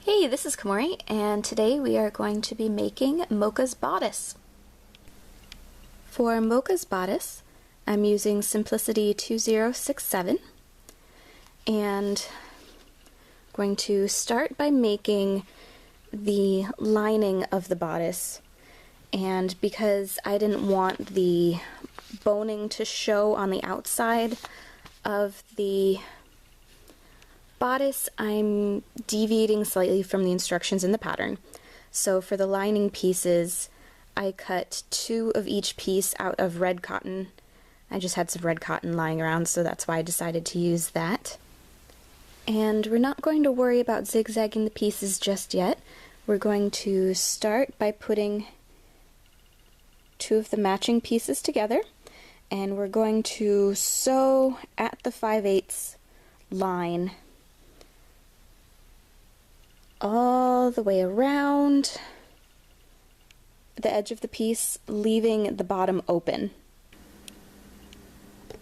Hey, this is Kamori, and today we are going to be making Moka's Bodice. For Moka's Bodice, I'm using Simplicity 2067, and I'm going to start by making the lining of the bodice. And because I didn't want the boning to show on the outside of the bodice, I'm deviating slightly from the instructions in the pattern. So for the lining pieces, I cut 2 of each piece out of red cotton. I just had some red cotton lying around, so that's why I decided to use that. And we're not going to worry about zigzagging the pieces just yet. We're going to start by putting 2 of the matching pieces together, and we're going to sew at the 5/8 line all the way around the edge of the piece, leaving the bottom open.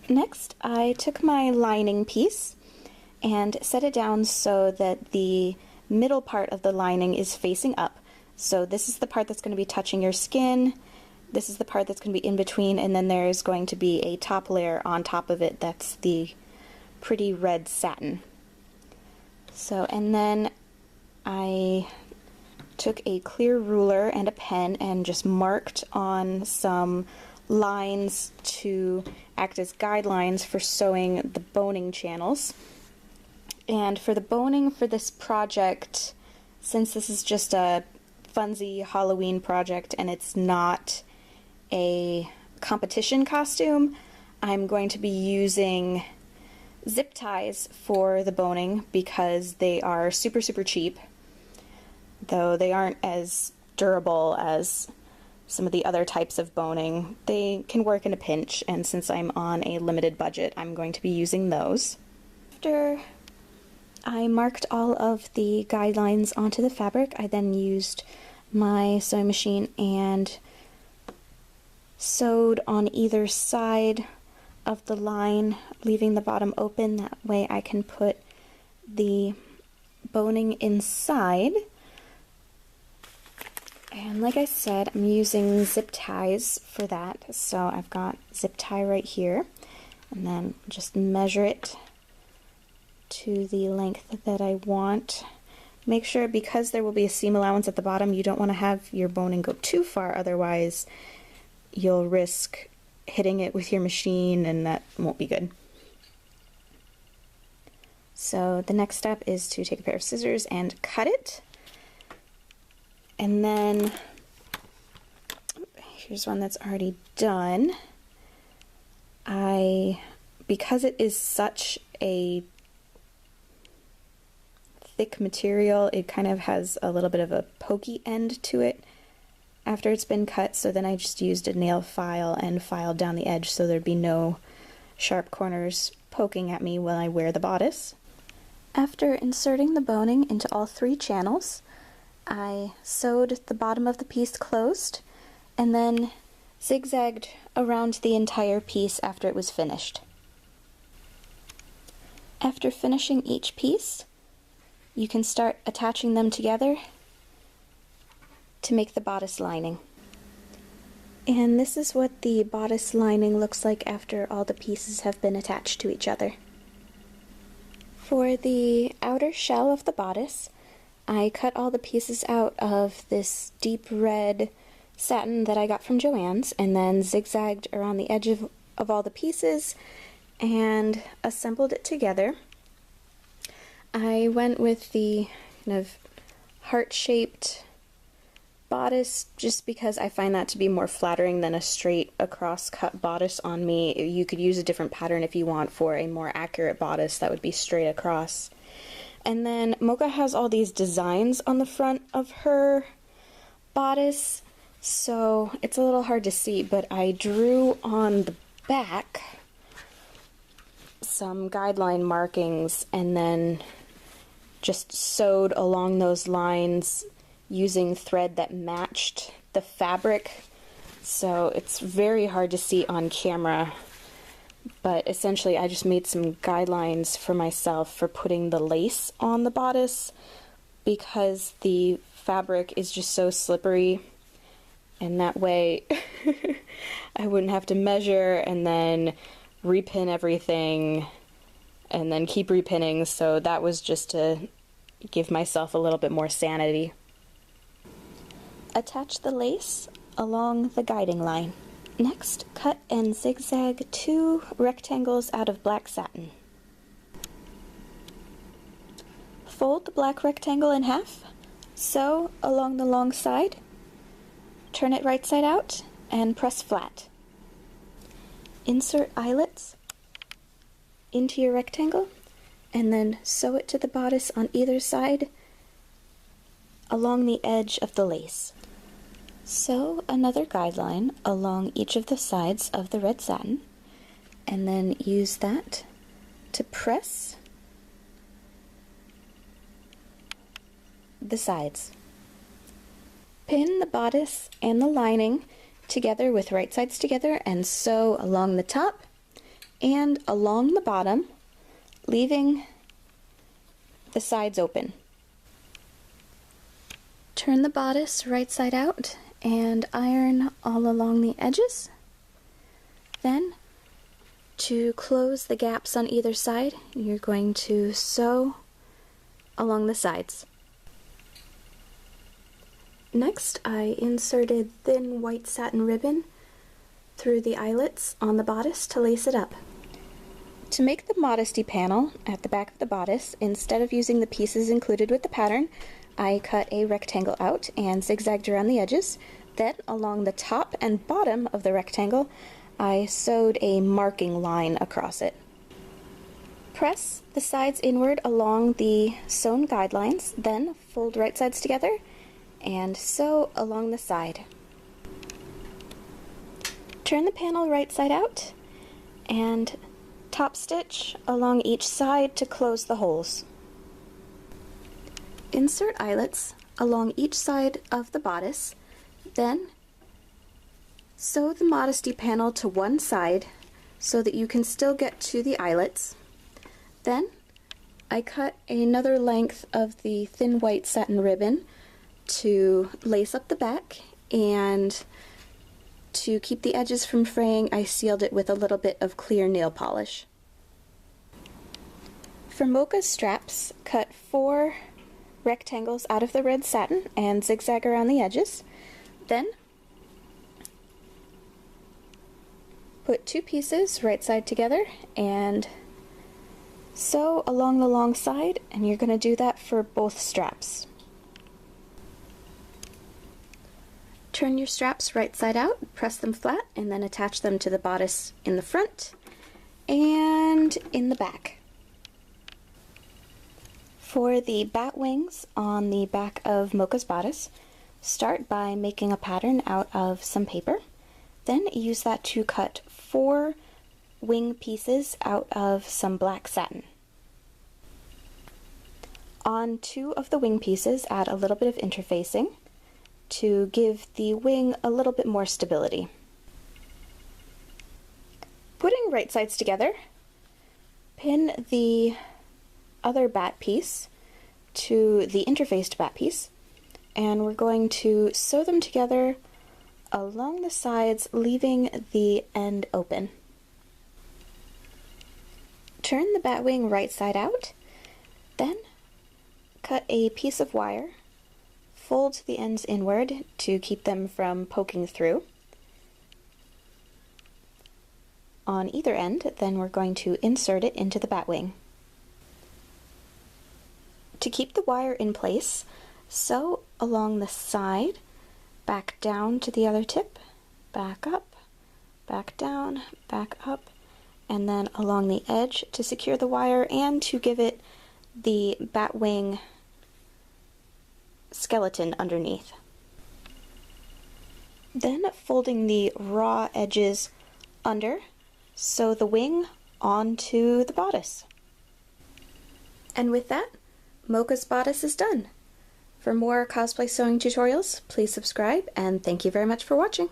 Next, I took my lining piece and set it down so that the middle part of the lining is facing up. So this is the part that's going to be touching your skin, this is the part that's going to be in between, and then there's going to be a top layer on top of it that's the pretty red satin. So, and then I took a clear ruler and a pen and just marked on some lines to act as guidelines for sewing the boning channels. And for the boning for this project, since this is just a funsy Halloween project and it's not a competition costume, I'm going to be using zip ties for the boning because they are super cheap. Though they aren't as durable as some of the other types of boning, they can work in a pinch, and since I'm on a limited budget, I'm going to be using those. After I marked all of the guidelines onto the fabric, I then used my sewing machine and sewed on either side of the line, leaving the bottom open. That way I can put the boning inside. And like I said, I'm using zip ties for that. So I've got zip tie right here, and then just measure it to the length that I want. Make sure, because there will be a seam allowance at the bottom, you don't want to have your boning go too far, otherwise you'll risk hitting it with your machine and that won't be good. So the next step is to take a pair of scissors and cut it. And then, here's one that's already done. Because it is such a thick material, it kind of has a little bit of a pokey end to it after it's been cut, so then I just used a nail file and filed down the edge so there'd be no sharp corners poking at me while I wear the bodice. After inserting the boning into all 3 channels, I sewed the bottom of the piece closed and then zigzagged around the entire piece after it was finished. After finishing each piece, you can start attaching them together to make the bodice lining. And this is what the bodice lining looks like after all the pieces have been attached to each other. For the outer shell of the bodice, I cut all the pieces out of this deep red satin that I got from Joann's, and then zigzagged around the edge of all the pieces and assembled it together. I went with the kind of heart-shaped bodice just because I find that to be more flattering than a straight across cut bodice on me. You could use a different pattern if you want for a more accurate bodice that would be straight across. And then Moka has all these designs on the front of her bodice, so it's a little hard to see, but I drew on the back some guideline markings and then just sewed along those lines using thread that matched the fabric, so it's very hard to see on camera. But essentially I just made some guidelines for myself for putting the lace on the bodice because the fabric is just so slippery, and that way I wouldn't have to measure and then repin everything and then keep repinning, so that was just to give myself a little bit more sanity. Attach the lace along the guiding line. Next, cut and zigzag 2 rectangles out of black satin. Fold the black rectangle in half, sew along the long side, turn it right side out, and press flat. Insert eyelets into your rectangle, and then sew it to the bodice on either side along the edge of the lace. Sew another guideline along each of the sides of the red satin, and then use that to press the sides. Pin the bodice and the lining together with right sides together and sew along the top and along the bottom, leaving the sides open. Turn the bodice right side out and iron all along the edges. Then, to close the gaps on either side, you're going to sew along the sides. Next, I inserted thin white satin ribbon through the eyelets on the bodice to lace it up. To make the modesty panel at the back of the bodice, instead of using the pieces included with the pattern, I cut a rectangle out and zigzagged around the edges. Then, along the top and bottom of the rectangle, I sewed a marking line across it. Press the sides inward along the sewn guidelines, then fold right sides together and sew along the side. Turn the panel right side out and top stitch along each side to close the holes. Insert eyelets along each side of the bodice, then sew the modesty panel to one side so that you can still get to the eyelets. Then I cut another length of the thin white satin ribbon to lace up the back, and to keep the edges from fraying, I sealed it with a little bit of clear nail polish. For Moka's straps, cut 4 rectangles out of the red satin and zigzag around the edges. Then put 2 pieces right side together and sew along the long side, and you're going to do that for both straps. Turn your straps right side out, press them flat, and then attach them to the bodice in the front and in the back. For the bat wings on the back of Moka's bodice, start by making a pattern out of some paper. Then use that to cut 4 wing pieces out of some black satin. On 2 of the wing pieces, add a little bit of interfacing to give the wing a little bit more stability. Putting right sides together, pin the other bat piece to the interfaced bat piece, and we're going to sew them together along the sides, leaving the end open. Turn the bat wing right side out, then cut a piece of wire, fold the ends inward to keep them from poking through on either end. Then we're going to insert it into the bat wing. To keep the wire in place, sew along the side, back down to the other tip, back up, back down, back up, and then along the edge to secure the wire and to give it the bat wing skeleton underneath. Then, folding the raw edges under, sew the wing onto the bodice. And with that, Moka's bodice is done. For more cosplay sewing tutorials, please subscribe, and thank you very much for watching.